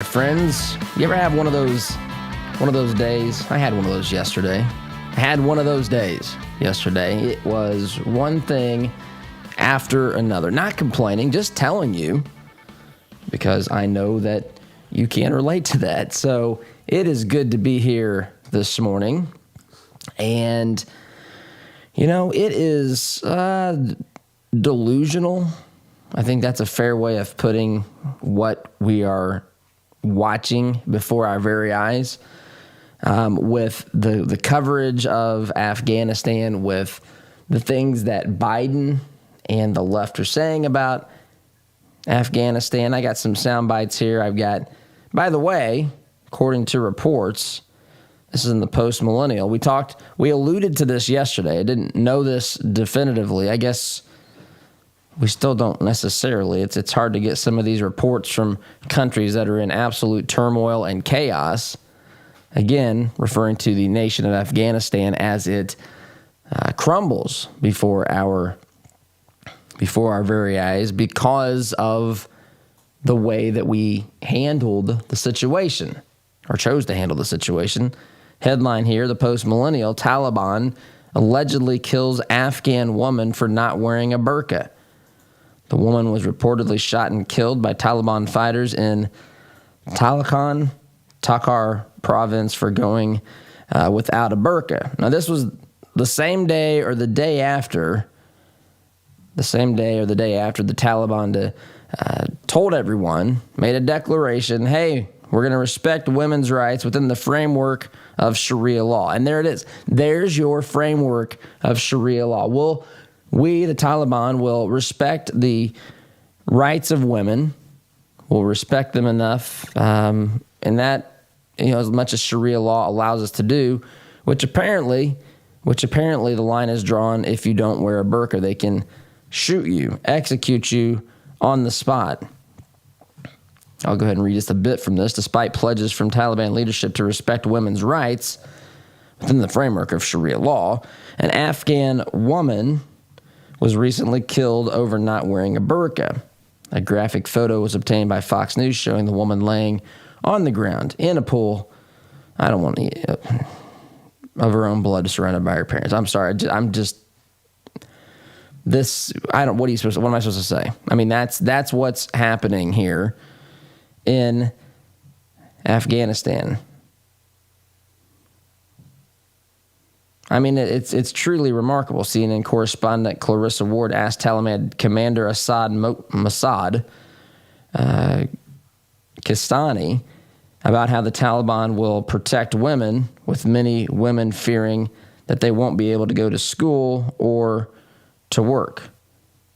Friends, you ever have one of those days? I had one of those yesterday. It was one thing after another. Not complaining, just telling you, because I know that you can relate to that. So it is good to be here this morning. And, it is delusional. I think that's a fair way of putting what we are watching before our very eyes, with the coverage of Afghanistan, with the things that Biden and the left are saying about Afghanistan. I got some sound bites here. I've got, by the way, according to reports, this is in the Post-Millennial. We alluded to this yesterday. I didn't know this definitively. I guess we still don't necessarily. It's hard to get some of these reports from countries that are in absolute turmoil and chaos. Again, referring to the nation of Afghanistan as it crumbles before our very eyes because of the way that we handled the situation, or chose to handle the situation. Headline here, the Post-Millennial: Taliban allegedly kills Afghan woman for not wearing a burqa. The woman was reportedly shot and killed by Taliban fighters in Takhar province for going without a burqa. Now, this was the same day or the day after the Taliban told everyone, made a declaration, hey, we're going to respect women's rights within the framework of Sharia law. And there it is. There's your framework of Sharia law. We, the Taliban, will respect the rights of women. We'll respect them enough, and that, as much as Sharia law allows us to do, which apparently the line is drawn if you don't wear a burqa. They can shoot you, execute you on the spot. I'll go ahead and read just a bit from this. Despite pledges from Taliban leadership to respect women's rights within the framework of Sharia law, an Afghan woman was recently killed over not wearing a burqa. A graphic photo was obtained by Fox News showing the woman laying on the ground in a pool. I don't want to of her own blood, surrounded by her parents. I'm sorry. What am I supposed to say? I mean, that's what's happening here in Afghanistan. I mean, it's truly remarkable. CNN correspondent Clarissa Ward asked Taliban commander Assad Masad Kistani about how the Taliban will protect women, with many women fearing that they won't be able to go to school or to work.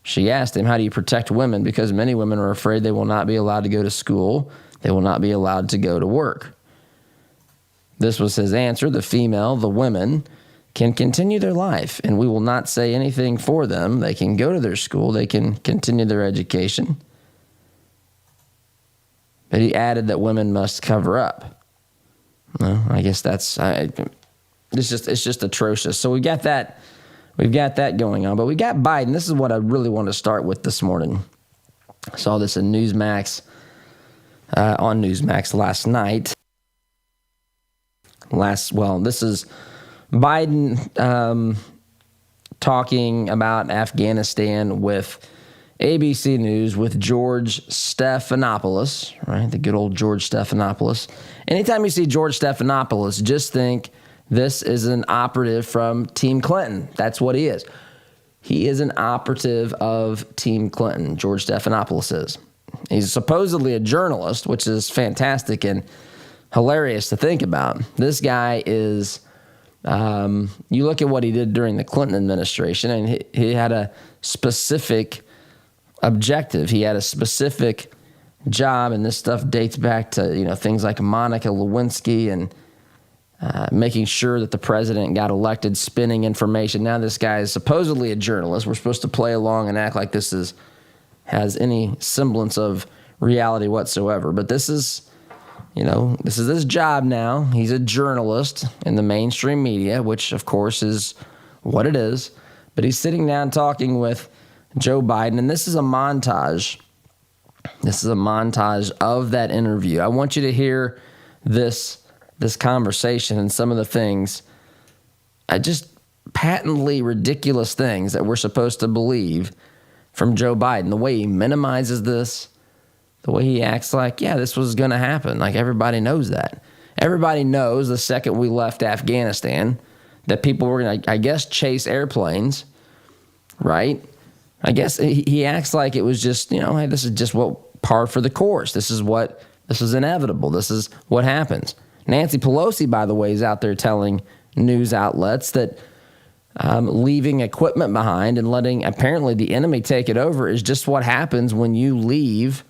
She asked him, how do you protect women? Because many women are afraid they will not be allowed to go to school. They will not be allowed to go to work. This was his answer. The women can continue their life, and we will not say anything for them. They can go to their school. They can continue their education. But he added that women must cover up. Well, I guess it's just atrocious. So we've got that going on. But we got Biden. This is what I really want to start with this morning. I saw this in Newsmax, on Newsmax last night. This is Biden talking about Afghanistan with ABC News with George Stephanopoulos, right? The good old George Stephanopoulos. Anytime you see George Stephanopoulos, just think this is an operative from Team Clinton. That's what he is. He is an operative of Team Clinton, George Stephanopoulos is. He's supposedly a journalist, which is fantastic and hilarious to think about. This guy is... you look at what he did during the Clinton administration, and he had a specific objective. He had a specific job, and this stuff dates back to things like Monica Lewinsky and making sure that the president got elected, spinning information. Now this guy is supposedly a journalist. We're supposed to play along and act like this has any semblance of reality whatsoever. But this is his job now. He's a journalist in the mainstream media, which, of course, is what it is. But he's sitting down talking with Joe Biden, and this is a montage This is a montage of that interview. I want you to hear this conversation and some of the things, just patently ridiculous things that we're supposed to believe from Joe Biden. The way he minimizes this, the way he acts like, yeah, this was going to happen. Like, everybody knows that. Everybody knows the second we left Afghanistan that people were going to, I guess, chase airplanes, right? I guess he acts like it was just, hey, this is just what par for the course. This is inevitable. This is what happens. Nancy Pelosi, by the way, is out there telling news outlets that leaving equipment behind and letting apparently the enemy take it over is just what happens when you leave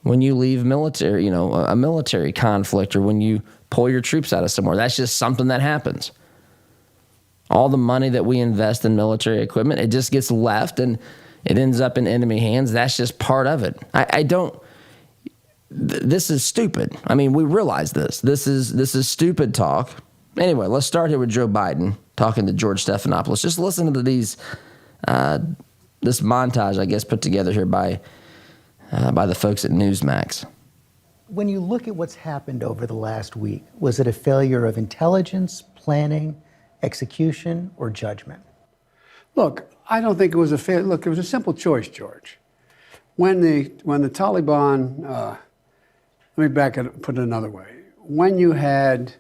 military, a military conflict, or when you pull your troops out of somewhere. That's just something that happens. All the money that we invest in military equipment, it just gets left and it ends up in enemy hands. That's just part of it. This is stupid. I mean, we realize this. This is stupid talk. Anyway, let's start here with Joe Biden talking to George Stephanopoulos. Just listen to these, this montage, I guess, put together here by the folks at Newsmax. When you look at what's happened over the last week, was it a failure of intelligence, planning, execution, or judgment? Look, I don't think it was a failure. Look, it was a simple choice, George. When the Taliban, let me put it another way. When you had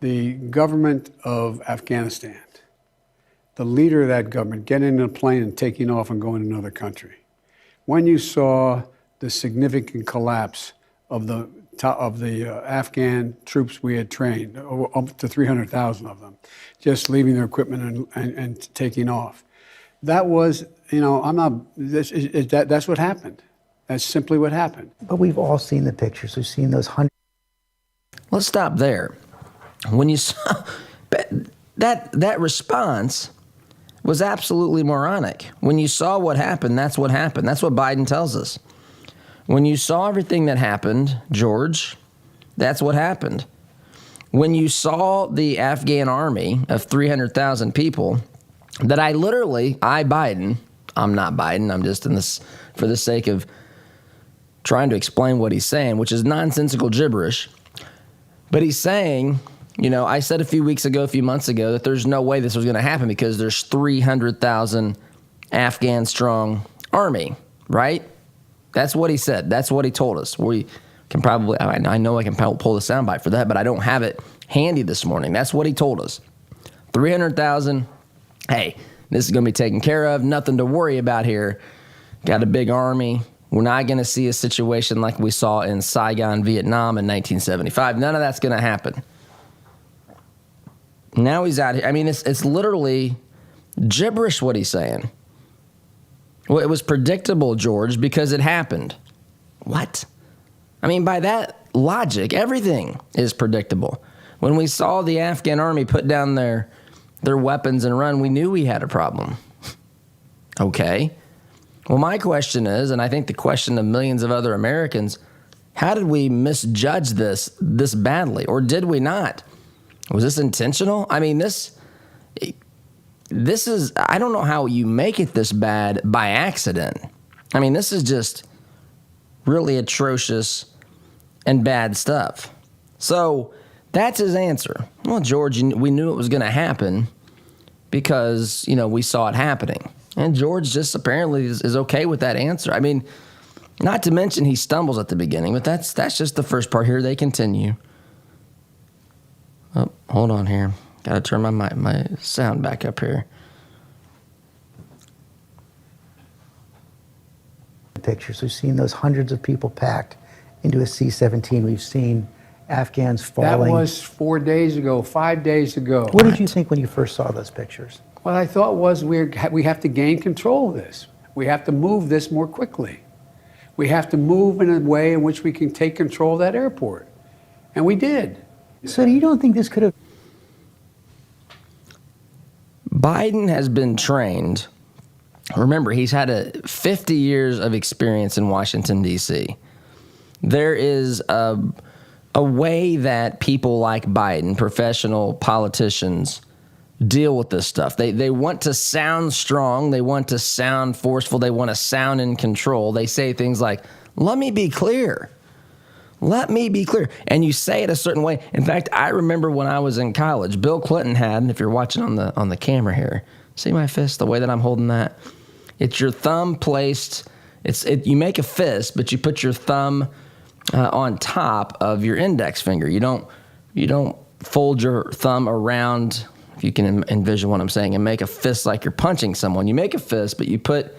the government of Afghanistan, the leader of that government getting in a plane and taking off and going to another country, when you saw the significant collapse of the Afghan troops we had trained, up to 300,000 of them, just leaving their equipment and taking off. That was, that's what happened. That's simply what happened. But we've all seen the pictures. We've seen those hundreds. Let's stop there. When you saw that response was absolutely moronic. When you saw what happened, that's what happened. That's what Biden tells us. When you saw everything that happened, George, that's what happened. When you saw the Afghan army of 300,000 people, that Biden, I'm not Biden, I'm just in this for the sake of trying to explain what he's saying, which is nonsensical gibberish. But he's saying, I said a few months ago, that there's no way this was going to happen because there's 300,000 Afghan strong army, right? That's what he said. That's what he told us. We can probably, I know I can pull the soundbite for that, but I don't have it handy this morning. That's what he told us. 300,000. Hey, this is going to be taken care of. Nothing to worry about here. Got a big army. We're not going to see a situation like we saw in Saigon, Vietnam in 1975. None of that's going to happen. Now he's out here. I mean, it's literally gibberish what he's saying. Well, it was predictable, George, because it happened. What? I mean, by that logic, everything is predictable. When we saw the Afghan army put down their weapons and run, we knew we had a problem. Okay. Well, my question is, and I think the question of millions of other Americans, how did we misjudge this badly, or did we not? Was this intentional? I mean, this is, I don't know how you make it this bad by accident. I mean, this is just really atrocious and bad stuff. So that's his answer. Well, George, we knew it was going to happen because, we saw it happening. And George just apparently is okay with that answer. I mean, not to mention he stumbles at the beginning, but that's just the first part here. They continue. Oh, hold on here. Got to turn my sound back up here. Pictures. We've seen those hundreds of people packed into a C-17. We've seen Afghans falling. That was 4 days ago, 5 days ago. What did you think when you first saw those pictures? What I thought was we have to gain control of this. We have to move this more quickly. We have to move in a way in which we can take control of that airport. And we did. So you don't think this could have... Biden has been trained. Remember, he's had 50 years of experience in Washington, D.C. There is a way that people like Biden, professional politicians, deal with this stuff. They want to sound strong. They want to sound forceful. They want to sound in control. They say things like, Let me be clear. Let me be clear. And you say it a certain way. In fact, I remember when I was in college, Bill Clinton had, if you're watching on the camera here, see my fist, the way that I'm holding that? It's your thumb placed, you make a fist, but you put your thumb on top of your index finger. You don't fold your thumb around, if you can envision what I'm saying, and make a fist like you're punching someone. You make a fist, but you put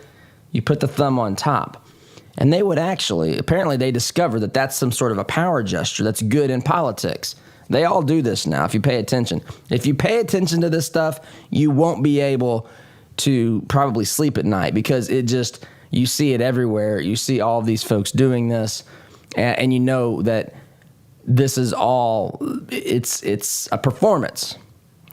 the thumb on top. And they would apparently they discovered that that's some sort of a power gesture that's good in politics. They all do this now if you pay attention. If you pay attention to this stuff, you won't be able to probably sleep at night because you see it everywhere. You see all of these folks doing this, and you know that this is all, it's a performance.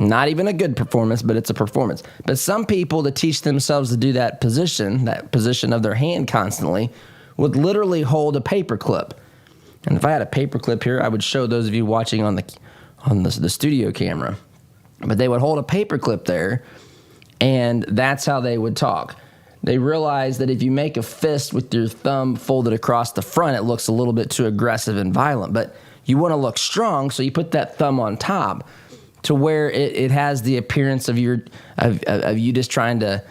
Not even a good performance, but it's a performance. But some people that teach themselves to do that position of their hand constantly, would literally hold a paperclip. And if I had a paperclip here, I would show those of you watching on the studio camera. But they would hold a paperclip there, and that's how they would talk. They realize that if you make a fist with your thumb folded across the front, it looks a little bit too aggressive and violent. But you want to look strong, so you put that thumb on top to where it has the appearance of you just trying to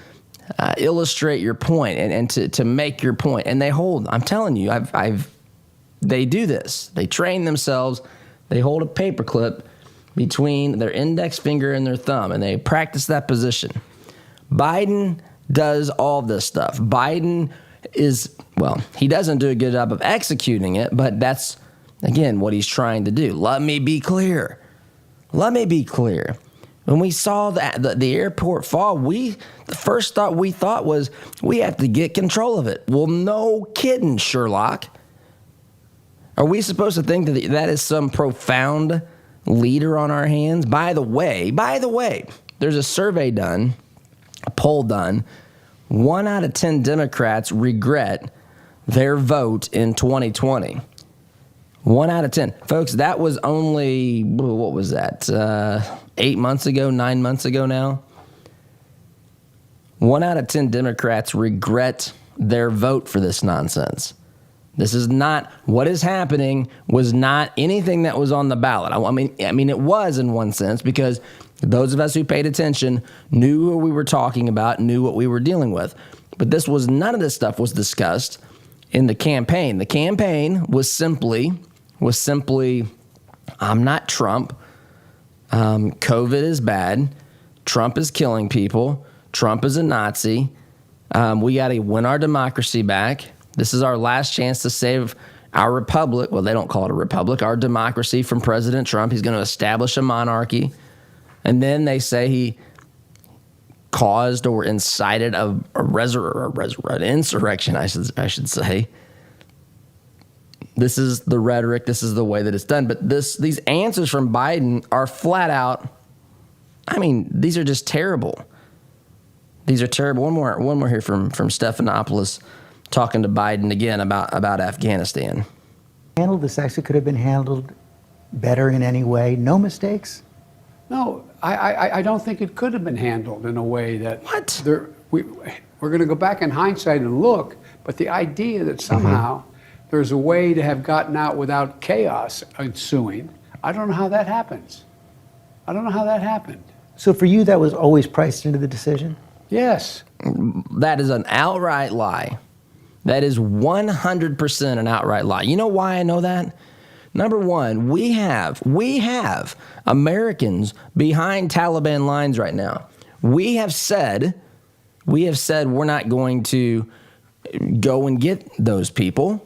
illustrate your point and to make your point. And they hold, I'm telling you, they do this. They train themselves. They hold a paperclip between their index finger and their thumb, and they practice that position. Biden does all this stuff. Biden he doesn't do a good job of executing it, but that's, again, what he's trying to do. Let me be clear. When we saw the airport fall, the first thought we thought was we have to get control of it. Well, no kidding, Sherlock. Are we supposed to think that is some profound leader on our hands? By the way, there's a survey done, a poll done. 1 out of 10 Democrats regret their vote in 2020. 1 out of 10. Folks, that was only, what was that, 8 months ago, 9 months ago now? 1 out of 10 Democrats regret their vote for this nonsense. This is not, what is happening was not anything that was on the ballot. I mean, it was in one sense because those of us who paid attention knew who we were talking about, knew what we were dealing with. But none of this stuff was discussed in the campaign. The campaign was simply, I'm not Trump. COVID is bad. Trump is killing people. Trump is a Nazi. We got to win our democracy back. This is our last chance to save our republic. Well, they don't call it a republic, our democracy from President Trump. He's going to establish a monarchy. And then they say he caused or incited an insurrection, I should say. This is the rhetoric. This is the way that it's done. But these answers from Biden are flat out, these are just terrible. These are terrible. One more here from Stephanopoulos talking to Biden again about Afghanistan. This actually could have been handled better in any way. No mistakes? No, I don't think it could have been handled in a way that... What? We're going to go back in hindsight and look, but the idea that somehow there's a way to have gotten out without chaos ensuing, I don't know how that happens. I don't know how that happened. So for you, that was always priced into the decision? Yes. That is an outright lie. That is 100% an outright lie. You know why I know that? Number one, we have Americans behind Taliban lines right now. We have said we're not going to go and get those people.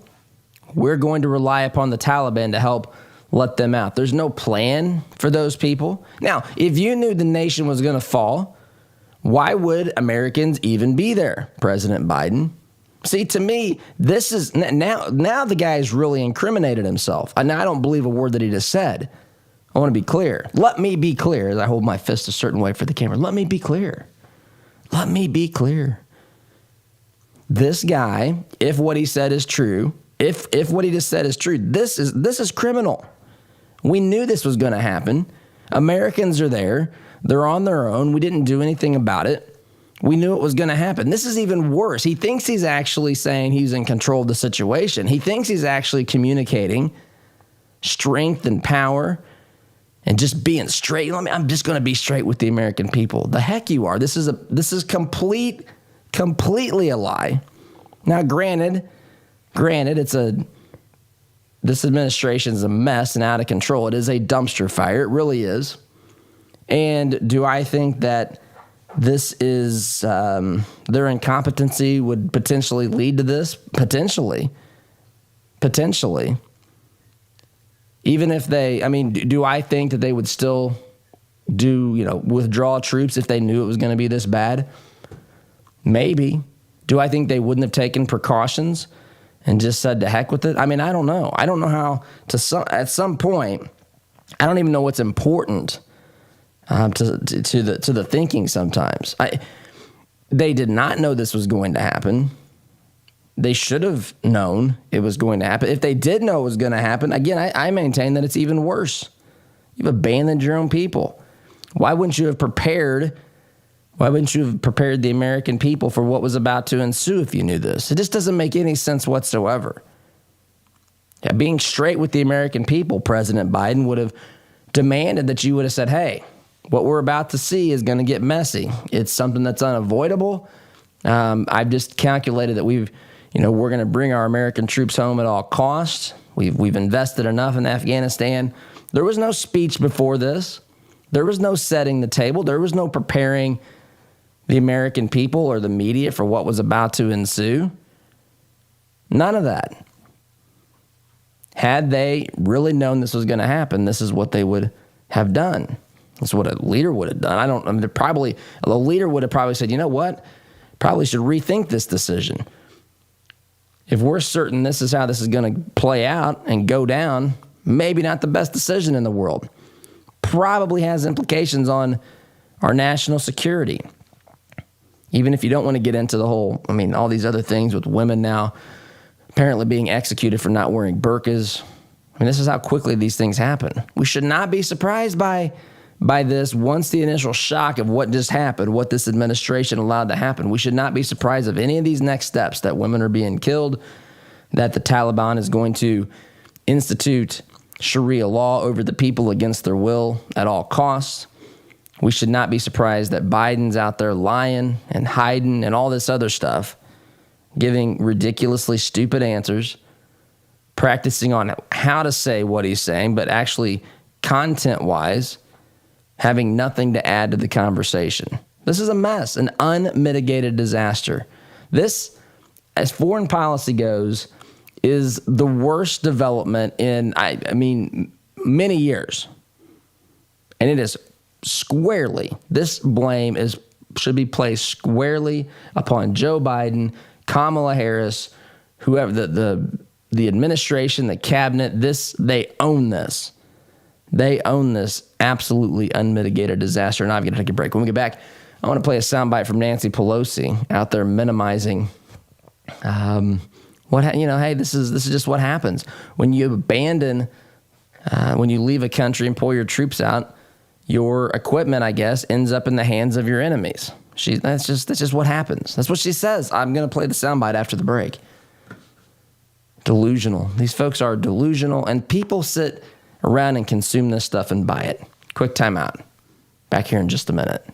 We're going to rely upon the Taliban to help let them out. There's no plan for those people. Now, if you knew the nation was going to fall, why would Americans even be there, President Biden? See, to me, this is now the guy's really incriminated himself. I don't believe a word that he just said. I want to be clear. Let me be clear as I hold my fist a certain way for the camera. Let me be clear. Let me be clear. This guy, if what he said is true, if what he just said is true, this is criminal. We knew this was going to happen. Americans are there. They're on their own. We didn't do anything about it. We knew it was going to happen. This is even worse. He thinks he's actually saying he's in control of the situation. He thinks he's actually communicating strength and power and just being straight. I'm just going to be straight with the American people. The heck you are. This is completely a lie. Now, granted, this administration is a mess and out of control. It is a dumpster fire. It really is. And do I think that this is their incompetency would potentially lead to this? Potentially. Even if do I think that they would still withdraw troops if they knew it was going to be this bad? Maybe. Do I think they wouldn't have taken precautions and just said to heck with it? I don't know. I don't know how at some point, I don't even know what's important to the thinking sometimes. They did not know this was going to happen. They should have known it was going to happen. If they did know it was going to happen, again, I maintain that it's even worse. You've abandoned your own people. Why wouldn't you have prepared? Why wouldn't you have prepared the American people for what was about to ensue if you knew this? It just doesn't make any sense whatsoever. Yeah, being straight with the American people, President Biden would have demanded that you would have said, hey, what we're about to see is going to get messy. It's something that's unavoidable. I've just calculated that we're going to bring our American troops home at all costs. We've invested enough in Afghanistan. There was no speech before this. There was no setting the table. There was no preparing the American people or the media for what was about to ensue. None of that. Had they really known this was going to happen, this is what they would have done. That's what a leader would have done. A leader would have probably said, you know what? Probably should rethink this decision. If we're certain this is how this is going to play out and go down, maybe not the best decision in the world. Probably has implications on our national security. Even if you don't want to get into the whole, all these other things with women now apparently being executed for not wearing burqas. This is how quickly these things happen. We should not be surprised by this once the initial shock of what just happened, what this administration allowed to happen. We should not be surprised of any of these next steps, that women are being killed, that the Taliban is going to institute Sharia law over the people against their will at all costs. We should not be surprised that Biden's out there lying and hiding and all this other stuff, giving ridiculously stupid answers, practicing on how to say what he's saying, but actually content-wise, having nothing to add to the conversation. This is a mess, an unmitigated disaster. This, as foreign policy goes, is the worst development in, many years. And it is this blame should be placed squarely upon Joe Biden, Kamala Harris, whoever, the administration, the cabinet. They own this. They own this absolutely unmitigated disaster. And I'm going to take a break. When we get back, I want to play a soundbite from Nancy Pelosi out there minimizing hey, this is just what happens when you abandon, when you leave a country and pull your troops out. Your equipment, I guess, ends up in the hands of your enemies. That's just what happens. That's what she says. I'm going to play the soundbite after the break. Delusional. These folks are delusional, and people sit around and consume this stuff and buy it. Quick timeout. Back here in just a minute.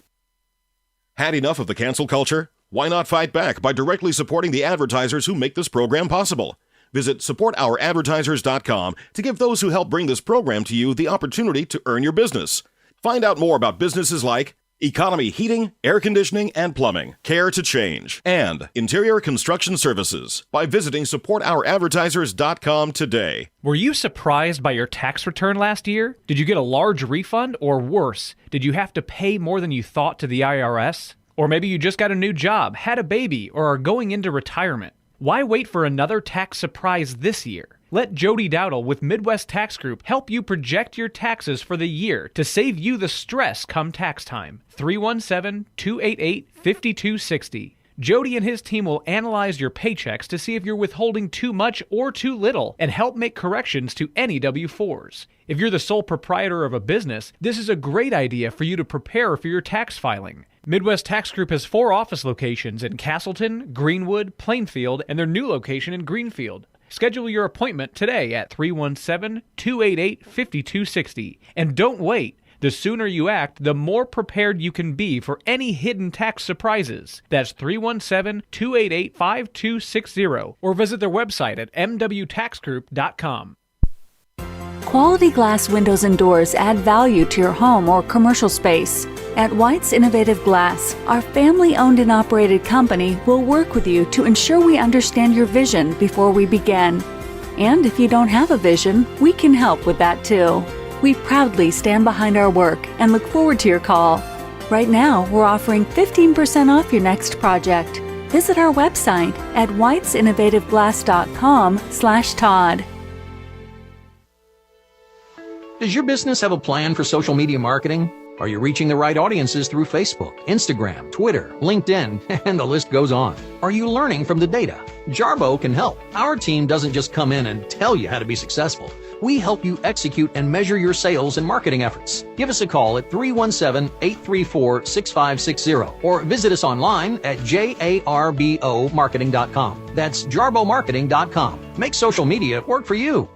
Had enough of the cancel culture? Why not fight back by directly supporting the advertisers who make this program possible? Visit supportouradvertisers.com to give those who help bring this program to you the opportunity to earn your business. Find out more about businesses like Economy Heating, Air Conditioning, and Plumbing, Care to Change, and Interior Construction Services by visiting supportouradvertisers.com today. Were you surprised by your tax return last year? Did you get a large refund? Or worse, did you have to pay more than you thought to the IRS? Or maybe you just got a new job, had a baby, or are going into retirement. Why wait for another tax surprise this year? Let Jody Dowdle with Midwest Tax Group help you project your taxes for the year to save you the stress come tax time. 317-288-5260. Jody and his team will analyze your paychecks to see if you're withholding too much or too little and help make corrections to any W-4s. If you're the sole proprietor of a business, this is a great idea for you to prepare for your tax filing. Midwest Tax Group has 4 office locations in Castleton, Greenwood, Plainfield, and their new location in Greenfield. Schedule your appointment today at 317-288-5260. And don't wait. The sooner you act, the more prepared you can be for any hidden tax surprises. That's 317-288-5260. Or visit their website at mwtaxgroup.com. Quality glass windows and doors add value to your home or commercial space. At White's Innovative Glass, our family-owned and operated company will work with you to ensure we understand your vision before we begin. And if you don't have a vision, we can help with that too. We proudly stand behind our work and look forward to your call. Right now, we're offering 15% off your next project. Visit our website at whitesinnovativeglass.com/Todd. Does your business have a plan for social media marketing? Are you reaching the right audiences through Facebook, Instagram, Twitter, LinkedIn, and the list goes on? Are you learning from the data? Jarbo can help. Our team doesn't just come in and tell you how to be successful. We help you execute and measure your sales and marketing efforts. Give us a call at 317-834-6560 or visit us online at jarbomarketing.com. That's jarbomarketing.com. Make social media work for you.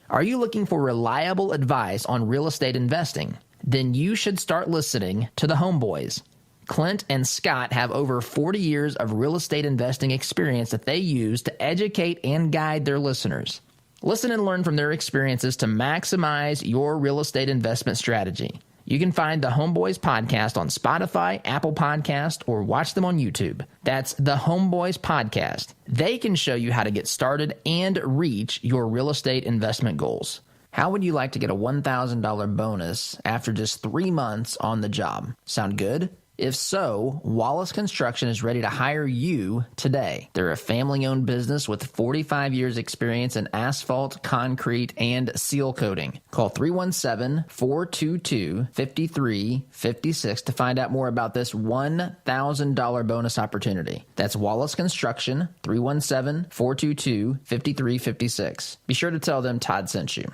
Are you looking for reliable advice on real estate investing? Then you should start listening to the Homeboys. Clint and Scott have over 40 years of real estate investing experience that they use to educate and guide their listeners. Listen and learn from their experiences to maximize your real estate investment strategy. You can find the Homeboys podcast on Spotify, Apple Podcast, or watch them on YouTube. That's the Homeboys podcast. They can show you how to get started and reach your real estate investment goals. How would you like to get a $1,000 bonus after just 3 months on the job? Sound good? If so, Wallace Construction is ready to hire you today. They're a family-owned business with 45 years experience in asphalt, concrete, and seal coating. Call 317-422-5356 to find out more about this $1,000 bonus opportunity. That's Wallace Construction, 317-422-5356. Be sure to tell them Todd sent you.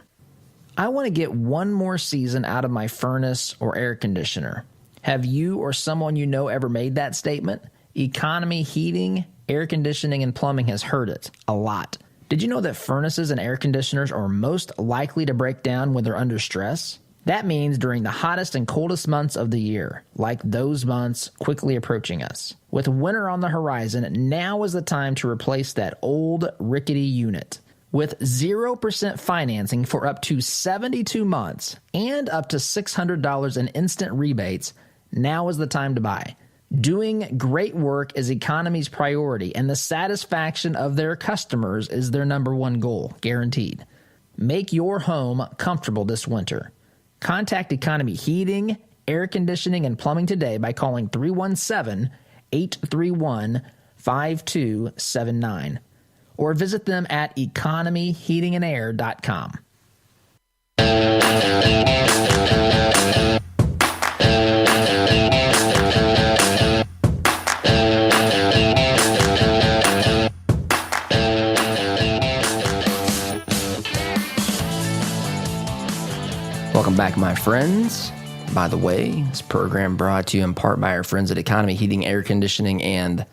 I want to get one more season out of my furnace or air conditioner. Have you or someone you know ever made that statement? Economy heating, air conditioning, and plumbing has heard it a lot. Did you know that furnaces and air conditioners are most likely to break down when they're under stress? That means during the hottest and coldest months of the year, like those months quickly approaching us. With winter on the horizon, now is the time to replace that old rickety unit. With 0% financing for up to 72 months and up to $600 in instant rebates, now is the time to buy. Doing great work is Economy's priority, and the satisfaction of their customers is their number one goal, guaranteed. Make your home comfortable this winter. Contact Economy Heating, Air Conditioning, and Plumbing today by calling 317-831-5279 or visit them at economyheatingandair.com. Welcome back, my friends. By the way, this program brought to you in part by our friends at Economy Heating, Air Conditioning, and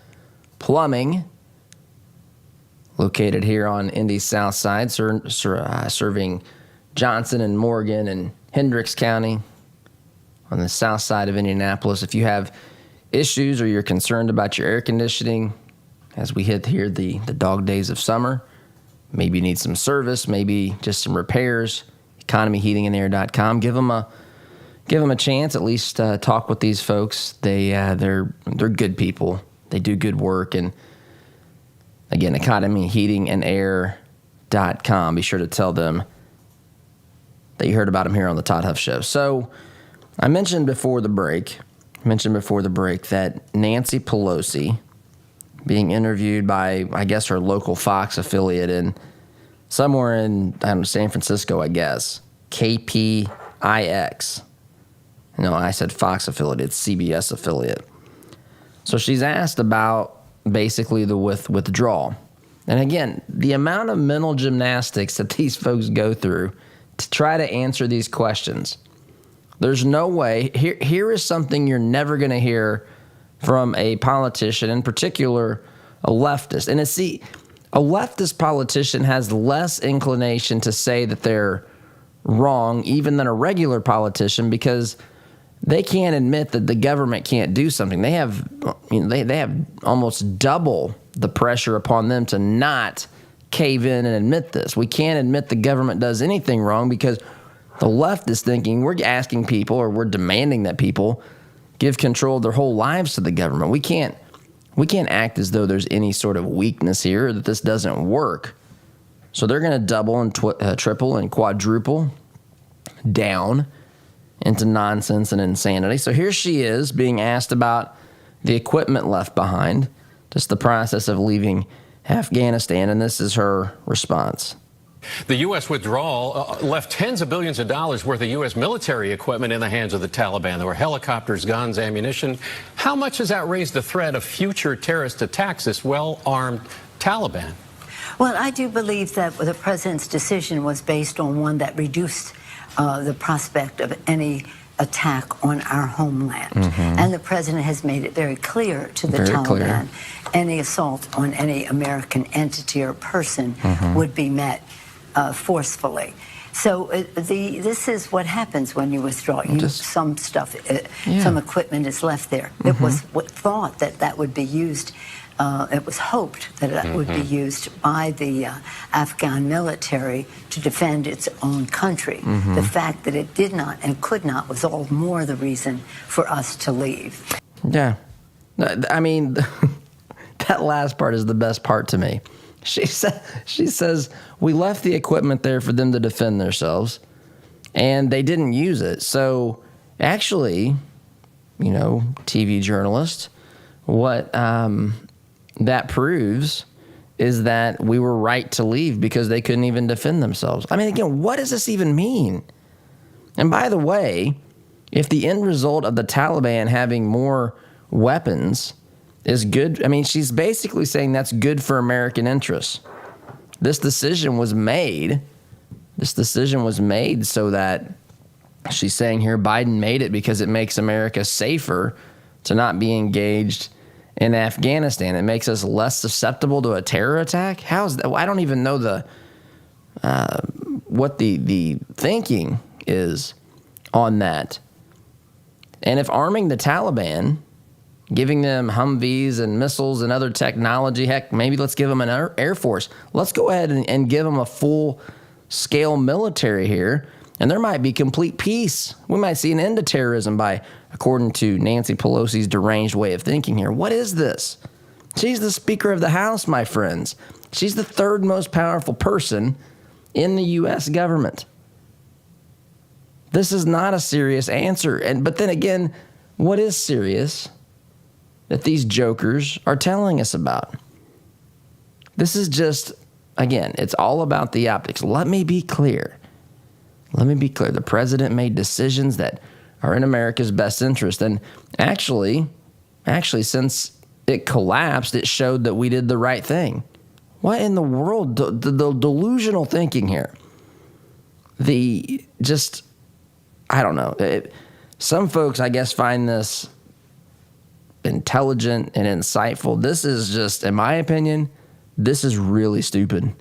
Plumbing, located here on Indy's South Side, serving Johnson and Morgan and Hendricks County on the south side of Indianapolis. If you have issues or you're concerned about your air conditioning as we hit here the dog days of summer, maybe you need some service, maybe just some repairs, economyheatingandair.com. Give them a chance. At least talk with these folks. They're good people. They do good work. And again, economyheatingandair.com. Be sure to tell them that you heard about them here on the Todd Huff Show. So I mentioned before the break that Nancy Pelosi being interviewed by, I guess, her local Fox affiliate in somewhere in, San Francisco, I guess, KPIX. No, I said Fox affiliate. It's CBS affiliate. So she's asked about basically the withdrawal. And again, the amount of mental gymnastics that these folks go through to try to answer these questions. There's no way. Here is something you're never going to hear from a politician, in particular a leftist. And a leftist politician has less inclination to say that they're wrong even than a regular politician, because they can't admit that the government can't do something. They have, they have almost double the pressure upon them to not cave in and admit this. We can't admit the government does anything wrong because the left is thinking we're asking people, or we're demanding that people give control of their whole lives to the government. We can't act as though there's any sort of weakness here, or that this doesn't work. So they're going to double and triple and quadruple down into nonsense and insanity. So here she is being asked about the equipment left behind, just the process of leaving Afghanistan, and this is her response. The U.S. withdrawal left tens of billions of dollars worth of U.S. military equipment in the hands of the Taliban. There were helicopters, guns, ammunition. How much has that raised the threat of future terrorist attacks, this well-armed Taliban? Well, I do believe that the president's decision was based on one that reduced the prospect of any attack on our homeland. And the president has made it very clear to the Taliban, any assault on any American entity or person would be met forcefully. So this is what happens when you withdraw. Some stuff, some equipment is left there. It was thought that would be used. It was hoped that it would be used by the Afghan military to defend its own country. The fact that it did not and could not was all more the reason for us to leave. Yeah. I mean, that last part is the best part to me. She says, we left the equipment there for them to defend themselves, and they didn't use it. So actually, TV journalist, what that proves is that we were right to leave because they couldn't even defend themselves. I mean, again, what does this even mean? And by the way, if the end result of the Taliban having more weapons is good, I mean, she's basically saying that's good for American interests. This decision was made so that she's saying here Biden made it because it makes America safer to not be engaged in Afghanistan. It makes us less susceptible to a terror attack. How is that? I don't even know what the thinking is on that. And if arming the Taliban, giving them Humvees and missiles and other technology, heck, maybe let's give them an Air Force. Let's go ahead and give them a full-scale military here, and there might be complete peace. We might see an end to terrorism according to Nancy Pelosi's deranged way of thinking here. What is this? She's the Speaker of the House, my friends. She's the third most powerful person in the U.S. government. This is not a serious answer. But then again, what is serious that these jokers are telling us about? This is just, again, it's all about the optics. Let me be clear. The president made decisions that are in America's best interest. And actually, since it collapsed, it showed that we did the right thing. What in the world? The delusional thinking here. I don't know. Some folks, I guess, find this intelligent and insightful. This is just, in my opinion, this is really stupid.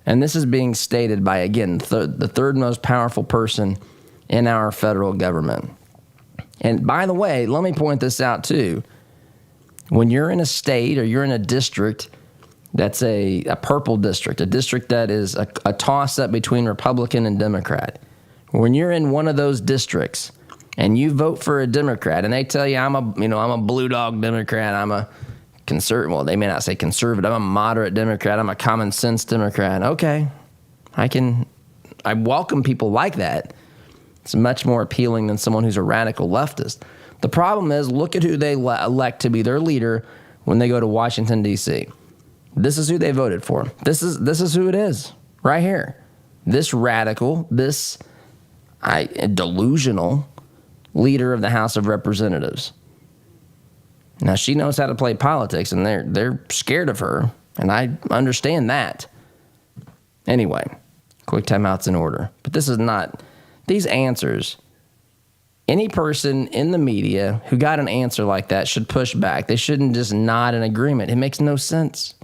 And this is being stated by, again, the third most powerful person in our federal government. And by the way, let me point this out too. When you're in a state or you're in a district that's a purple district, a district that is a toss-up between Republican and Democrat, when you're in one of those districts and you vote for a Democrat and they tell you I'm a blue dog Democrat, I'm a conservative, well, they may not say conservative, I'm a moderate Democrat, I'm a common sense Democrat. Okay, I welcome people like that. It's much more appealing than someone who's a radical leftist. The problem is, look at who they elect to be their leader when they go to Washington, D.C. This is who they voted for. This is who it is right here. This radical, this delusional leader of the House of Representatives. Now, she knows how to play politics, and they're scared of her, and I understand that. Anyway, quick timeout's in order. But this is not these answers, any person in the media who got an answer like that should push back. They shouldn't just nod in agreement. It makes no sense.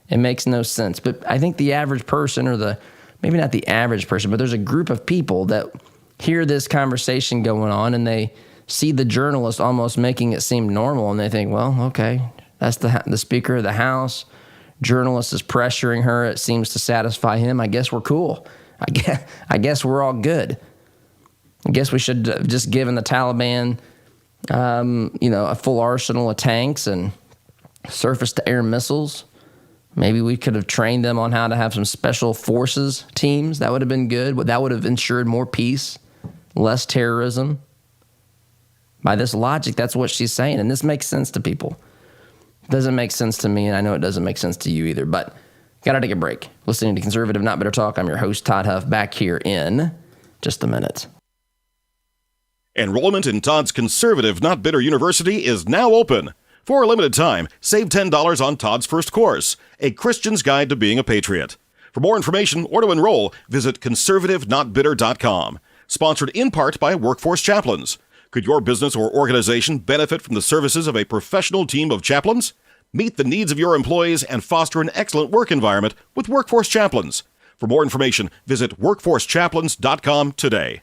It makes no sense. But I think the average person, or maybe not the average person, but there's a group of people that hear this conversation going on and they see the journalist almost making it seem normal, and they think, well, okay, that's the Speaker of the House. Journalist is pressuring her. It seems to satisfy him. I guess we're cool. I guess we're all good. I guess we should have just given the Taliban, a full arsenal of tanks and surface-to-air missiles. Maybe we could have trained them on how to have some special forces teams. That would have been good. That would have ensured more peace, less terrorism. By this logic, that's what she's saying, and this makes sense to people. It doesn't make sense to me, and I know it doesn't make sense to you either, but gotta take a break. Listening to Conservative Not Bitter Talk, I'm your host, Todd Huff, back here in just a minute. Enrollment in Todd's Conservative Not Bitter University is now open. For a limited time, save $10 on Todd's first course, A Christian's Guide to Being a Patriot. For more information or to enroll, visit conservativenotbitter.com. Sponsored in part by Workforce Chaplains. Could your business or organization benefit from the services of a professional team of chaplains? Meet the needs of your employees and foster an excellent work environment with Workforce Chaplains. For more information, visit workforcechaplains.com today.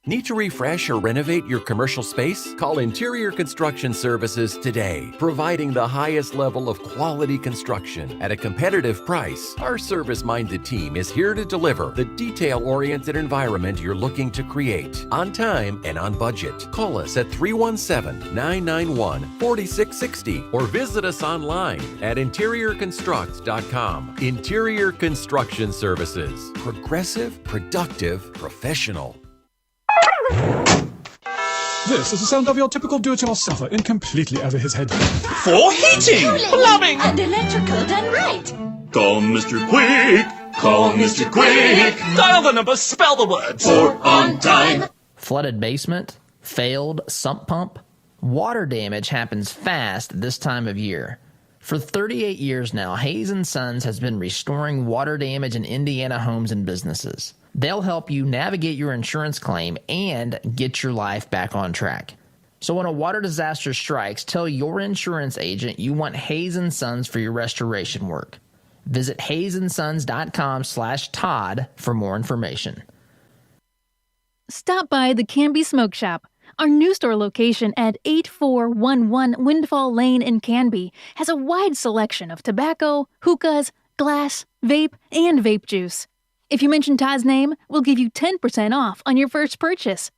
Need to refresh or renovate your commercial space? Call Interior Construction Services today. Providing the highest level of quality construction at a competitive price, our service-minded team is here to deliver the detail-oriented environment you're looking to create on time and on budget. Call us at 317-991-4660 or visit us online at interiorconstruct.com. Interior Construction Services. Progressive, productive, professional. This is the sound of your typical do-it-yourselfer in completely over his head. For heating, plumbing, and electrical done right. Call Mr. Quick. Call Mr. Quick. Dial the number, spell the word for on time. Flooded basement, failed sump pump. Water damage happens fast this time of year. For 38 years now, Hayes & Sons has been restoring water damage in Indiana homes and businesses. They'll help you navigate your insurance claim and get your life back on track. So when a water disaster strikes, tell your insurance agent you want Hayes & Sons for your restoration work. Visit hayesandSons.com/Todd for more information. Stop by the Canby Smoke Shop. Our new store location at 8411 Windfall Lane in Canby has a wide selection of tobacco, hookahs, glass, vape, and vape juice. If you mention Todd's name, we'll give you 10% off on your first purchase.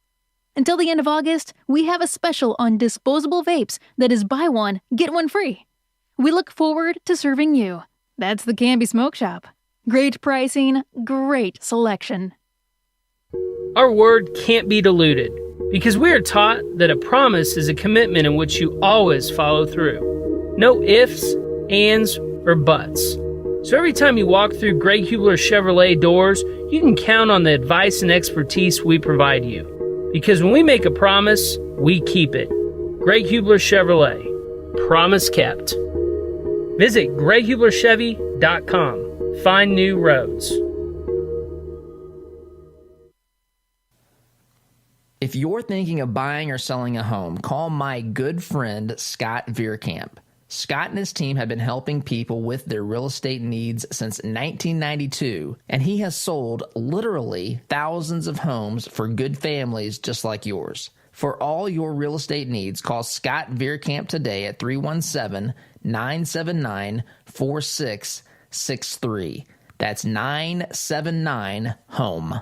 Until the end of August, we have a special on disposable vapes that is buy one, get one free. We look forward to serving you. That's the Canby Smoke Shop. Great pricing, great selection. Our word can't be diluted because we are taught that a promise is a commitment in which you always follow through. No ifs, ands, or buts. So every time you walk through Greg Hubler Chevrolet doors, you can count on the advice and expertise we provide you. Because when we make a promise, we keep it. Greg Hubler Chevrolet. Promise kept. Visit GregHublerChevy.com. Find new roads. If you're thinking of buying or selling a home, call my good friend Scott Veerkamp. Scott and his team have been helping people with their real estate needs since 1992, and he has sold literally thousands of homes for good families just like yours. For all your real estate needs, call Scott Veerkamp today at 317-979-4663. That's 979-HOME.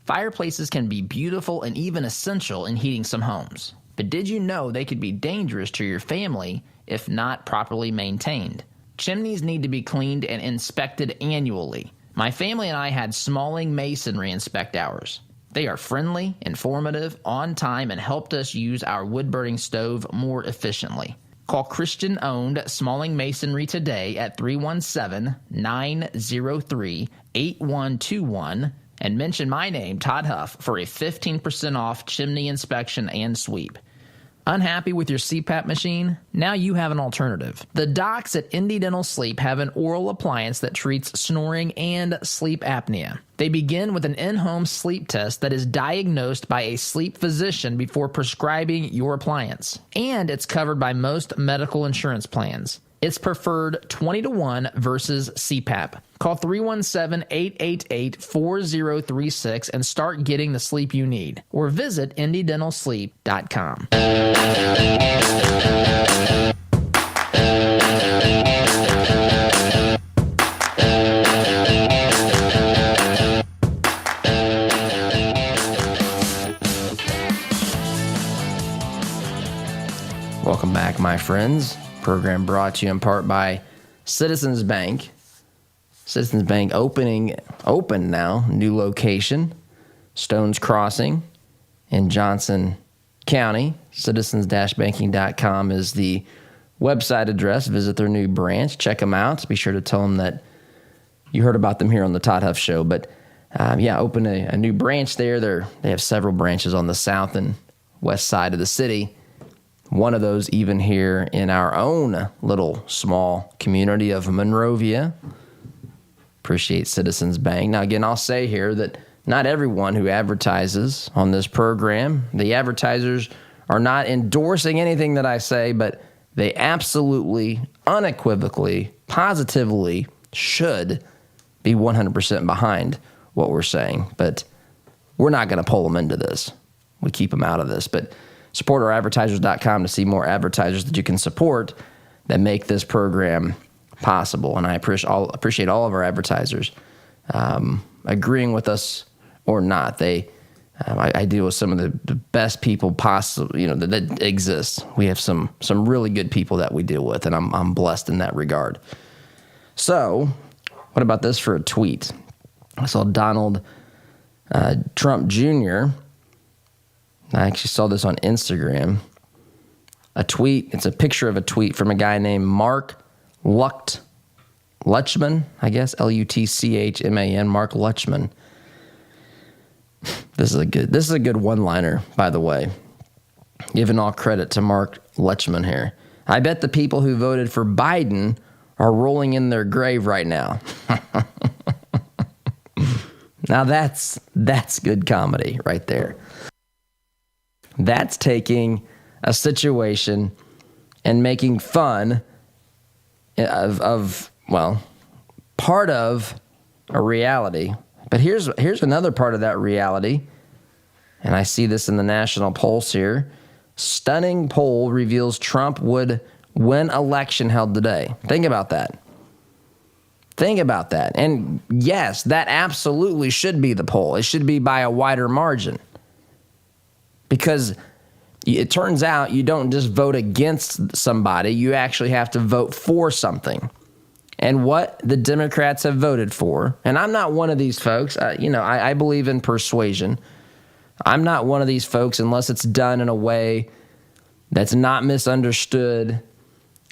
Fireplaces can be beautiful and even essential in heating some homes. But did you know they could be dangerous to your family if not properly maintained? Chimneys need to be cleaned and inspected annually. My family and I had Smalling Masonry inspect ours. They are friendly, informative, on time, and helped us use our wood-burning stove more efficiently. Call Christian-owned Smalling Masonry today at 317-903-8121 and mention my name, Todd Huff, for a 15% off chimney inspection and sweep. Unhappy with your CPAP machine? Now you have an alternative. The docs at Indy Dental Sleep have an oral appliance that treats snoring and sleep apnea. They begin with an in-home sleep test that is diagnosed by a sleep physician before prescribing your appliance. And it's covered by most medical insurance plans. It's preferred 20-1 versus CPAP. Call 317-888-4036 and start getting the sleep you need. Or visit IndyDentalSleep.com. Welcome back, my friends. Program brought to you in part by Citizens Bank. Citizens Bank open now, new location, Stones Crossing in Johnson County. Citizens-banking.com is the website address. Visit their new branch. Check them out. Be sure to tell them that you heard about them here on the Todd Huff Show. But open a new branch there. They have several branches on the south and west side of the city. One of those even here in our own little small community of Monrovia. Appreciate Citizens Bank. Now, again, I'll say here that not everyone who advertises on this program, the advertisers are not endorsing anything that I say, but they absolutely, unequivocally, positively should be 100% behind what we're saying. But we're not going to pull them into this. We keep them out of this. But supportouradvertisers.com to see more advertisers that you can support that make this program possible. And I appreciate all of our advertisers agreeing with us or not. I deal with some of the best people possible, that exist. We have some really good people that we deal with, and I'm blessed in that regard. So, what about this for a tweet? I saw Donald Trump Jr. I actually saw this on Instagram. A tweet. It's a picture of a tweet from a guy named Mark Lutchman, I guess, Lutchman, Mark Lutchman. This is a good one-liner, by the way. Giving all credit to Mark Lutchman here. I bet the people who voted for Biden are rolling in their grave right now. Now that's good comedy right there. That's taking a situation and making fun of part of a reality. But here's another part of that reality, and I see this in the national polls here. Stunning poll reveals Trump would win election held today. Think about that. And yes, that absolutely should be the poll. It should be by a wider margin. Because it turns out you don't just vote against somebody, you actually have to vote for something. And what the Democrats have voted for, and I'm not one of these folks, I believe in persuasion. I'm not one of these folks unless it's done in a way that's not misunderstood,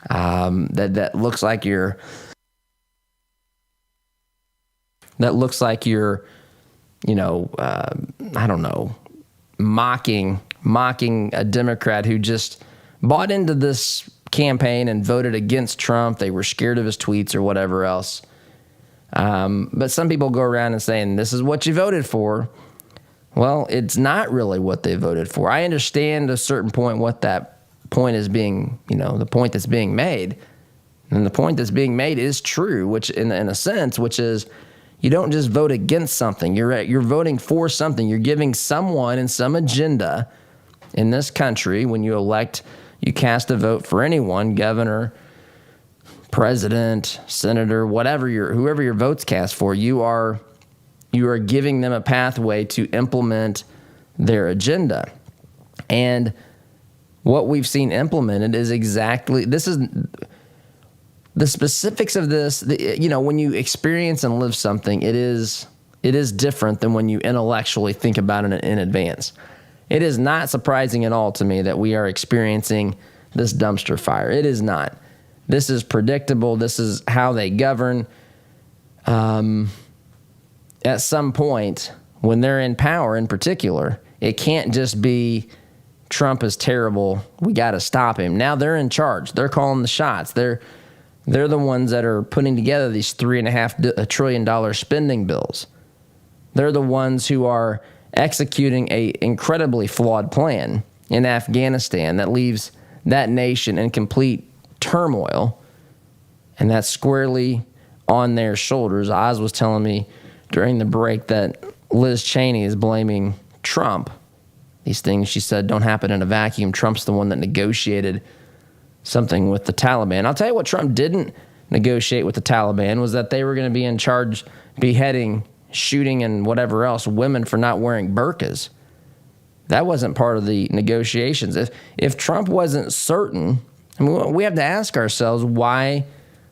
that looks like you're I don't know, mocking a Democrat who just bought into this campaign and voted against Trump. They were scared of his tweets or whatever else. But some people go around and saying, this is what you voted for. Well, it's not really what they voted for. I understand to a certain point what that point is being, the point that's being made. And the point that's being made is true, which in a sense, which is you don't just vote against something. You're voting for something. You're giving someone and some agenda in this country. When you elect, you cast a vote for anyone, governor, president, senator, whoever your vote's cast for, you are giving them a pathway to implement their agenda. And what we've seen implemented is exactly, this is the specifics of this. When you experience and live something, it is different than when you intellectually think about it in advance. It is not surprising at all to me that we are experiencing this dumpster fire. It is not. This is predictable. This is how they govern. At some point, when they're in power in particular, it can't just be Trump is terrible. We got to stop him. Now they're in charge. They're calling the shots. They're the ones that are putting together these $3.5 trillion spending bills. They're the ones who are executing a incredibly flawed plan in Afghanistan that leaves that nation in complete turmoil, and that's squarely on their shoulders. Oz was telling me during the break that Liz Cheney is blaming Trump. These things, she said, don't happen in a vacuum. Trump's the one that negotiated something with the Taliban. I'll tell you what Trump didn't negotiate with the Taliban was that they were going to be in charge beheading, shooting, and whatever else women for not wearing burqas. That wasn't part of the negotiations. If Trump wasn't certain, I mean, we have to ask ourselves why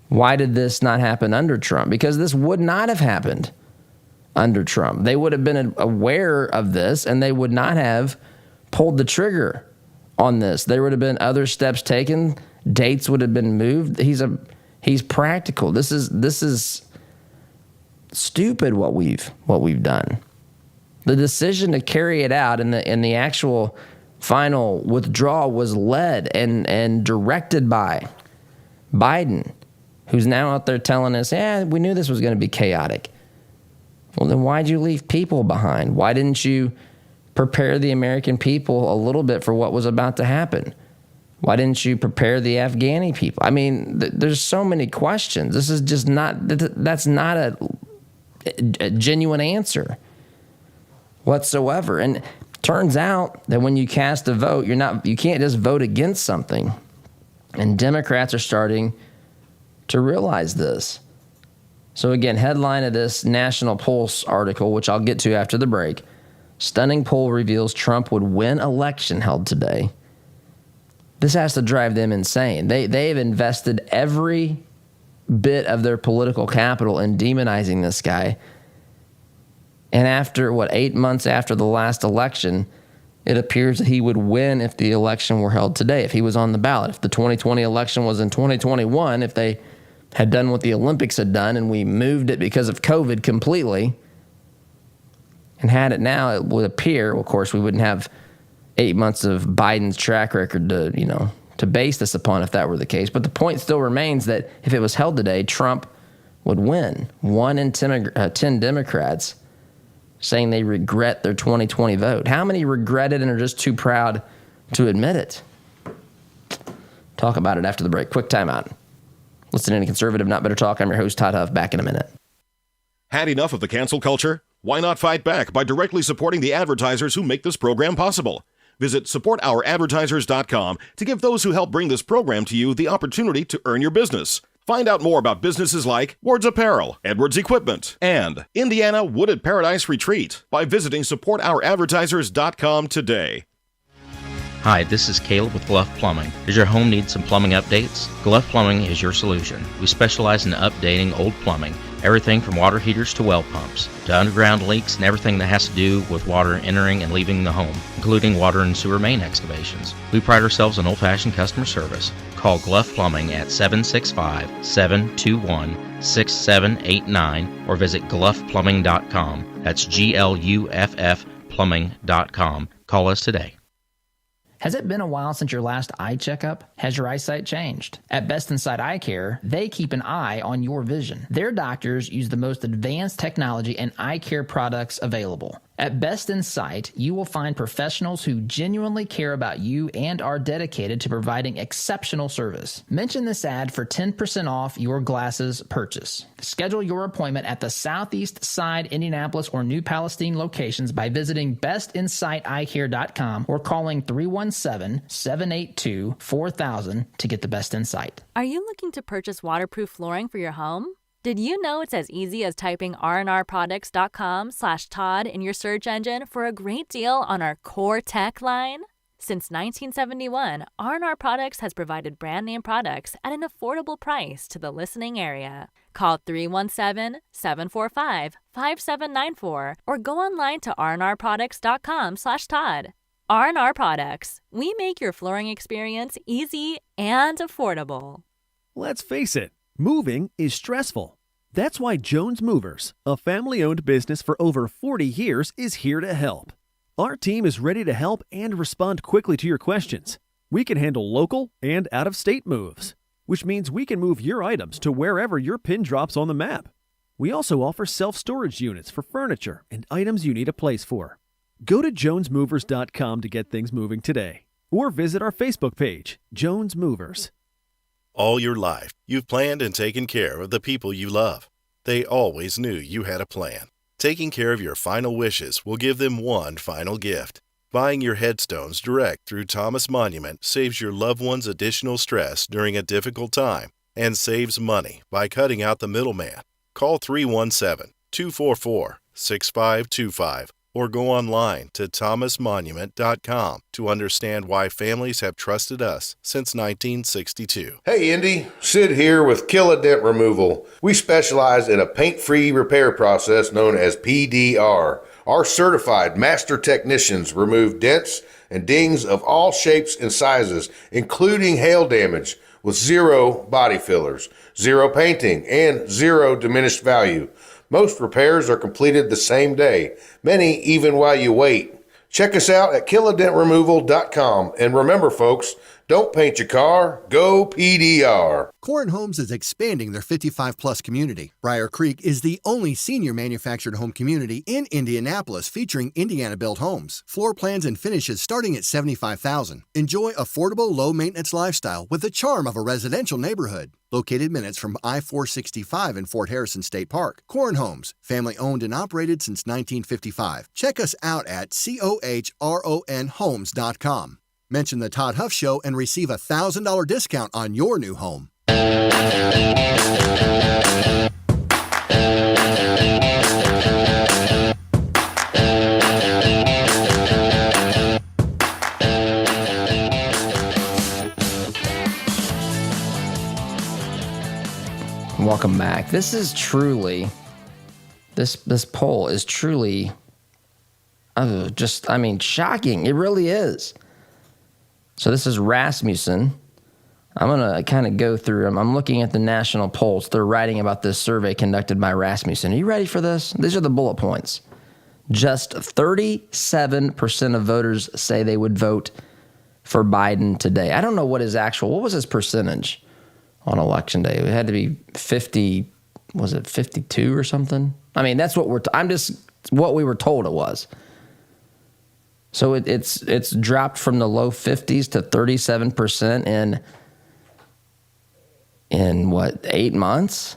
did this not happen under Trump? Because this would not have happened under Trump. They would have been aware of this, and they would not have pulled the trigger on this. There would have been other steps taken. Dates would have been moved. He's practical. This is stupid what we've done. The decision to carry it out and the actual final withdrawal was led and directed by Biden, who's now out there telling us, we knew this was going to be chaotic. Well, then why'd you leave people behind? Why didn't you prepare the American people a little bit for what was about to happen? Why didn't you prepare the Afghani people? I mean, there's so many questions. This is just that's not a genuine answer whatsoever. And it turns out that when you cast a vote, you can't just vote against something. And Democrats are starting to realize this. So again, headline of this National Pulse article, which I'll get to after the break, stunning poll reveals Trump would win election held today. This has to drive them insane. They've invested every bit of their political capital in demonizing this guy. And after, 8 months after the last election, it appears that he would win if the election were held today, if he was on the ballot. If the 2020 election was in 2021, if they had done what the Olympics had done and we moved it because of COVID completely and had it now, it would appear, of course, we wouldn't have 8 months of Biden's track record to base this upon if that were the case. But the point still remains that if it was held today, Trump would win. 1 in 10 Democrats saying they regret their 2020 vote. How many regret it and are just too proud to admit it? Talk about it after the break. Quick timeout. Listen to Conservative Not Better Talk. I'm your host, Todd Huff. Back in a minute. Had enough of the cancel culture? Why not fight back by directly supporting the advertisers who make this program possible? Visit supportouradvertisers.com to give those who help bring this program to you the opportunity to earn your business. Find out more about businesses like Ward's Apparel, Edwards Equipment, and Indiana Wooded Paradise Retreat by visiting supportouradvertisers.com today. Hi, this is Caleb with Gluff Plumbing. Does your home need some plumbing updates? Gluff Plumbing is your solution. We specialize in updating old plumbing, everything from water heaters to well pumps, to underground leaks and everything that has to do with water entering and leaving the home, including water and sewer main excavations. We pride ourselves on old-fashioned customer service. Call Gluff Plumbing at 765-721-6789 or visit gluffplumbing.com. That's GLUFF plumbing.com. Call us today. Has it been a while since your last eye checkup? Has your eyesight changed? At Best Insight Eye Care, they keep an eye on your vision. Their doctors use the most advanced technology and eye care products available. At Best Insight, you will find professionals who genuinely care about you and are dedicated to providing exceptional service. Mention this ad for 10% off your glasses purchase. Schedule your appointment at the Southeast Side, Indianapolis, or New Palestine locations by visiting bestinsighteyecare.com or calling 317-782-4000 to get the best insight. Are you looking to purchase waterproof flooring for your home? Did you know it's as easy as typing rnrproducts.com/Todd in your search engine for a great deal on our core tech line? Since 1971, R&R Products has provided brand name products at an affordable price to the listening area. Call 317-745-5794 or go online to rnrproducts.com/Todd. R&R Products. We make your flooring experience easy and affordable. Let's face it, moving is stressful. That's why Jones Movers, a family-owned business for over 40 years, is here to help. Our team is ready to help and respond quickly to your questions. We can handle local and out-of-state moves, which means we can move your items to wherever your pin drops on the map. We also offer self-storage units for furniture and items you need a place for. Go to jonesmovers.com to get things moving today, or visit our Facebook page, Jones Movers. All your life, you've planned and taken care of the people you love. They always knew you had a plan. Taking care of your final wishes will give them one final gift. Buying your headstones direct through Thomas Monument saves your loved ones additional stress during a difficult time and saves money by cutting out the middleman. Call 317-244-6525 or go online to thomasmonument.com to understand why families have trusted us since 1962. Hey Indy, Sid here with Killa Dent Removal. We specialize in a paint-free repair process known as PDR. Our certified master technicians remove dents and dings of all shapes and sizes, including hail damage, with zero body fillers, zero painting, and zero diminished value. Most repairs are completed the same day, many even while you wait. Check us out at killadentremoval.com. And remember, folks, don't paint your car, go PDR. Corin Homes is expanding their 55-plus community. Briar Creek is the only senior manufactured home community in Indianapolis featuring Indiana-built homes. Floor plans and finishes starting at $75,000. Enjoy affordable, low-maintenance lifestyle with the charm of a residential neighborhood. Located minutes from I-465 in Fort Harrison State Park. Corin Homes, family-owned and operated since 1955. Check us out at COHRONhomes.com. Mention the Todd Huff Show and receive a $1,000 discount on your new home. Welcome back. This is truly, this poll is truly, shocking. It really is. So this is Rasmussen. I'm going to kind of go through them. I'm looking at the national polls. They're writing about this survey conducted by Rasmussen. Are you ready for this? These are the bullet points. Just 37% of voters say they would vote for Biden today. I don't know what was his percentage on election day? It had to be 50, was it 52 or something? I mean, that's what what we were told it was. So it's dropped from the low 50s to 37% in what, 8 months?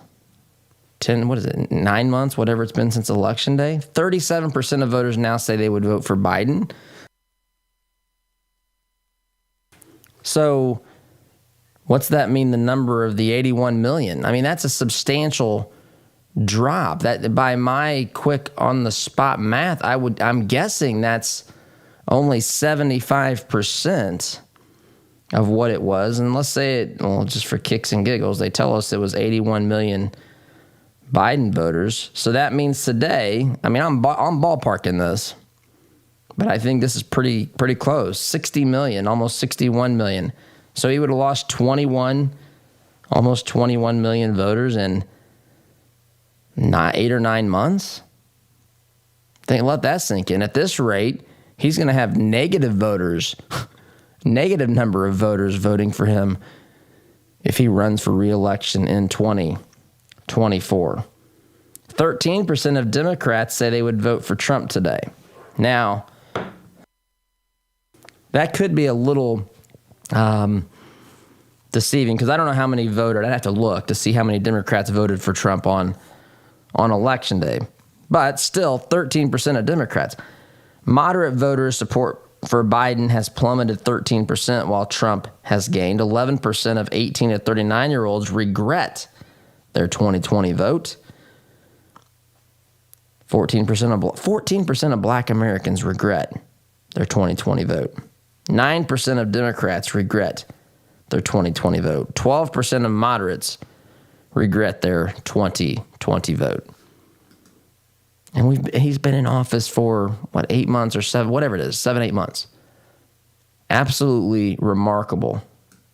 9 months, whatever it's been since election day. 37% of voters now say they would vote for Biden. So what's that mean, the number of the 81 million? I mean, that's a substantial drop. That, by my quick on the spot math, I'm guessing that's only 75% of what it was. And let's say just for kicks and giggles, they tell us it was 81 million Biden voters. So that means today, I mean, I'm ballparking this, but I think this is pretty close. 60 million, almost 61 million. So he would have lost almost 21 million voters in 8 or 9 months. Let that sink in. At this rate, he's going to have negative number of voters voting for him if he runs for re-election in 2024. 13% of Democrats say they would vote for Trump today. Now, that could be a little deceiving because I don't know how many voted. I'd have to look to see how many Democrats voted for Trump on election day. But still, 13% of Democrats. Moderate voters' support for Biden has plummeted 13%, while Trump has gained. 11% of 18 to 39-year-olds regret their 2020 vote. 14% of black Americans regret their 2020 vote. 9% of Democrats regret their 2020 vote. 12% of moderates regret their 2020 vote. And he's been in office for, 8 months or 7, whatever it is, 7-8 months. Absolutely remarkable.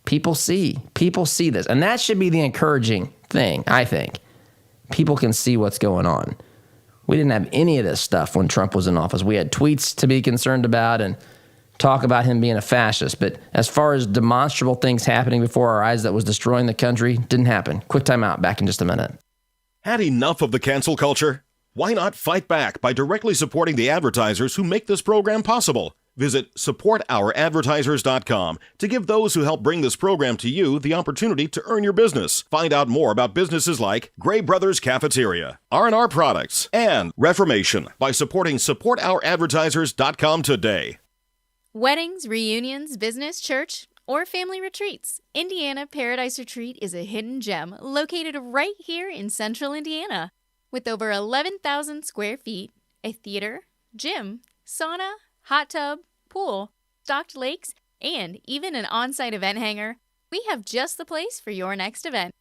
People see this. And that should be the encouraging thing, I think. People can see what's going on. We didn't have any of this stuff when Trump was in office. We had tweets to be concerned about and talk about him being a fascist. But as far as demonstrable things happening before our eyes that was destroying the country, didn't happen. Quick time out. Back in just a minute. Had enough of the cancel culture? Why not fight back by directly supporting the advertisers who make this program possible? Visit supportouradvertisers.com to give those who help bring this program to you the opportunity to earn your business. Find out more about businesses like Gray Brothers Cafeteria, R&R Products, and Reformation by supporting supportouradvertisers.com today. Weddings, reunions, business, church, or family retreats, Indiana Paradise Retreat is a hidden gem located right here in central Indiana. With over 11,000 square feet, a theater, gym, sauna, hot tub, pool, stocked lakes, and even an on-site event hangar, we have just the place for your next event.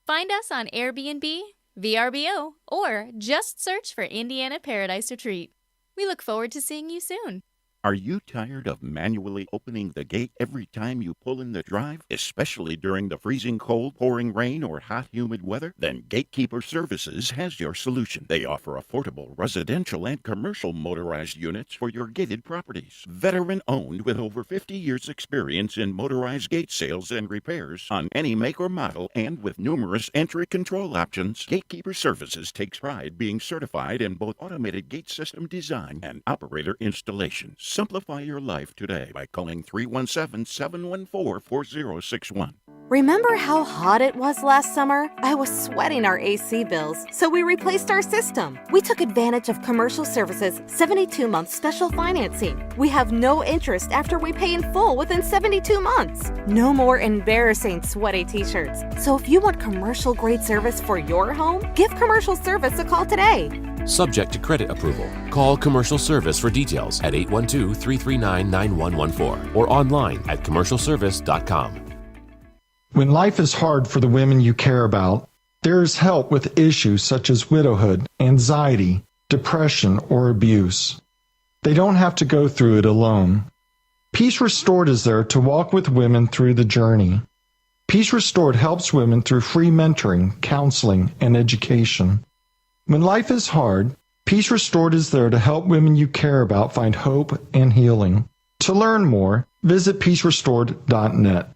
Find us on Airbnb, VRBO, or just search for Indiana Paradise Retreat. We look forward to seeing you soon. Are you tired of manually opening the gate every time you pull in the drive, especially during the freezing cold, pouring rain, or hot, humid weather? Then Gatekeeper Services has your solution. They offer affordable residential and commercial motorized units for your gated properties. Veteran-owned with over 50 years' experience in motorized gate sales and repairs on any make or model, and with numerous entry control options, Gatekeeper Services takes pride being certified in both automated gate system design and operator installation. Simplify your life today by calling 317-714-4061. Remember how hot it was last summer? I was sweating our AC bills, so we replaced our system. We took advantage of Commercial Services' 72-month special financing. We have no interest after we pay in full within 72 months. No more embarrassing sweaty t-shirts. So if you want commercial-grade service for your home, give Commercial Service a call today. Subject to credit approval. Call Commercial Service for details at 812-339-9114 or online at commercialservice.com. When life is hard for the women you care about, there is help with issues such as widowhood, anxiety, depression, or abuse. They don't have to go through it alone. Peace Restored is there to walk with women through the journey. Peace Restored helps women through free mentoring, counseling, and education. When life is hard, Peace Restored is there to help women you care about find hope and healing. To learn more, visit peacerestored.net.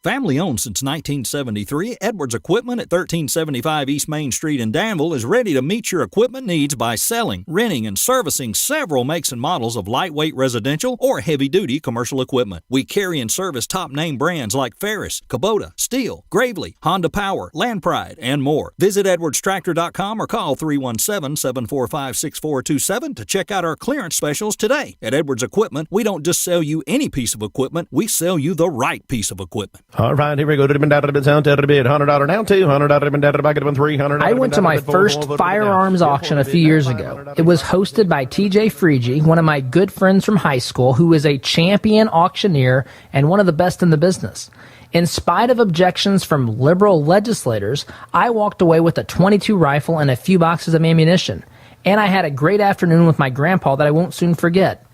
Family owned since 1973, Edwards Equipment at 1375 East Main Street in Danville is ready to meet your equipment needs by selling, renting, and servicing several makes and models of lightweight residential or heavy-duty commercial equipment. We carry and service top-name brands like Ferris, Kubota, Steel, Gravely, Honda Power, Land Pride, and more. Visit edwardstractor.com or call 317-745-6427 to check out our clearance specials today. At Edwards Equipment, we don't just sell you any piece of equipment, we sell you the right piece of equipment. All right, here we go. $100 down, $200 I went to my first firearms auction a few years ago. It was hosted by TJ Freege, one of my good friends from high school, who is a champion auctioneer and one of the best in the business. In spite of objections from liberal legislators, I walked away with a .22 rifle and a few boxes of ammunition. And I had a great afternoon with my grandpa that I won't soon forget.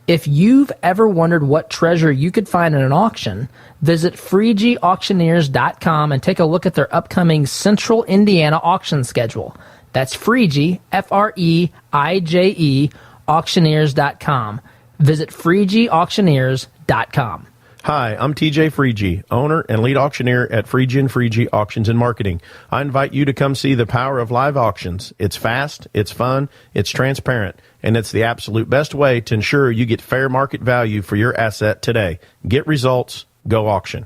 If you've ever wondered what treasure you could find in an auction, visit FreegeAuctioneers.com and take a look at their upcoming Central Indiana auction schedule. That's Freege, F-R-E-I-J-E, auctioneers.com. Visit FreegeAuctioneers.com. Hi, I'm TJ Freege, owner and lead auctioneer at Freege & Freege Auctions and Marketing. I invite you to come see the power of live auctions. It's fast, it's fun, it's transparent, and it's the absolute best way to ensure you get fair market value for your asset today. Get results, go auction.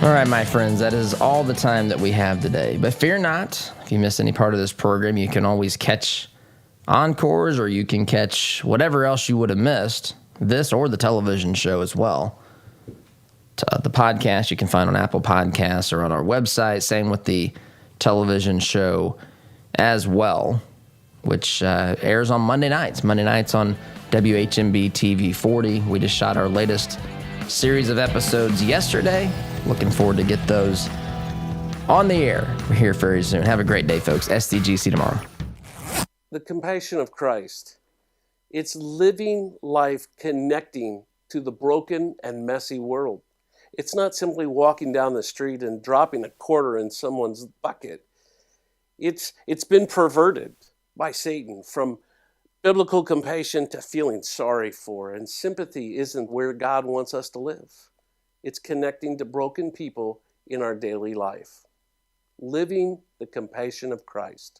All right, my friends, that is all the time that we have today. But fear not, if you miss any part of this program, you can always catch encores or you can catch whatever else you would have missed, this or the television show as well. The podcast you can find on Apple Podcasts or on our website. Same with the television show as well, which airs on Monday nights. Monday nights on WHMB TV 40. We just shot our latest series of episodes yesterday. Looking forward to get those on the air. We're here very soon. Have a great day, folks. SDGC tomorrow. the compassion of Christ. It's living life connecting to the broken and messy world. It's not simply walking down the street and dropping a quarter in someone's bucket. It's been perverted by Satan from biblical compassion to feeling sorry for, and sympathy isn't where God wants us to live. It's connecting to broken people in our daily life. Living the compassion of Christ.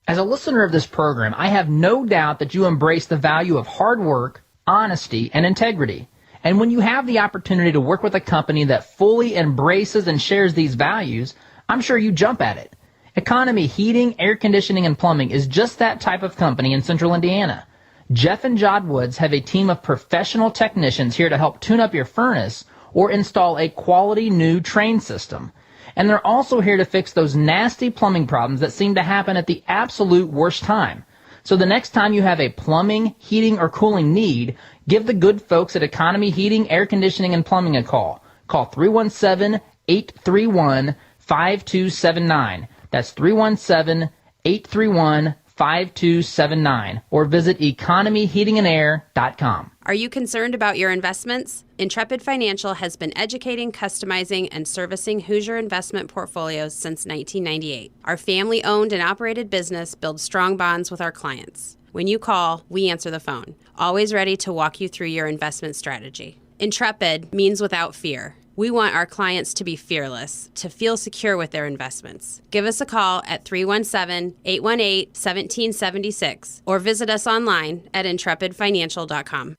As a listener of this program, I have no doubt that you embrace the value of hard work, honesty, and integrity. And when you have the opportunity to work with a company that fully embraces and shares these values, I'm sure you jump at it. Economy Heating, Air Conditioning, and Plumbing is just that type of company in Central Indiana. Jeff and Jod Woods have a team of professional technicians here to help tune up your furnace or install a quality new train system. And they're also here to fix those nasty plumbing problems that seem to happen at the absolute worst time. So the next time you have a plumbing, heating, or cooling need, give the good folks at Economy Heating, Air Conditioning, and Plumbing a call. Call 317-831-5279. That's 317-831-5279. Or visit economyheatingandair.com. Are you concerned about your investments? Intrepid Financial has been educating, customizing, and servicing Hoosier investment portfolios since 1998. Our family-owned and operated business builds strong bonds with our clients. When you call, we answer the phone, always ready to walk you through your investment strategy. Intrepid means without fear. We want our clients to be fearless, to feel secure with their investments. Give us a call at 317-818-1776 or visit us online at intrepidfinancial.com.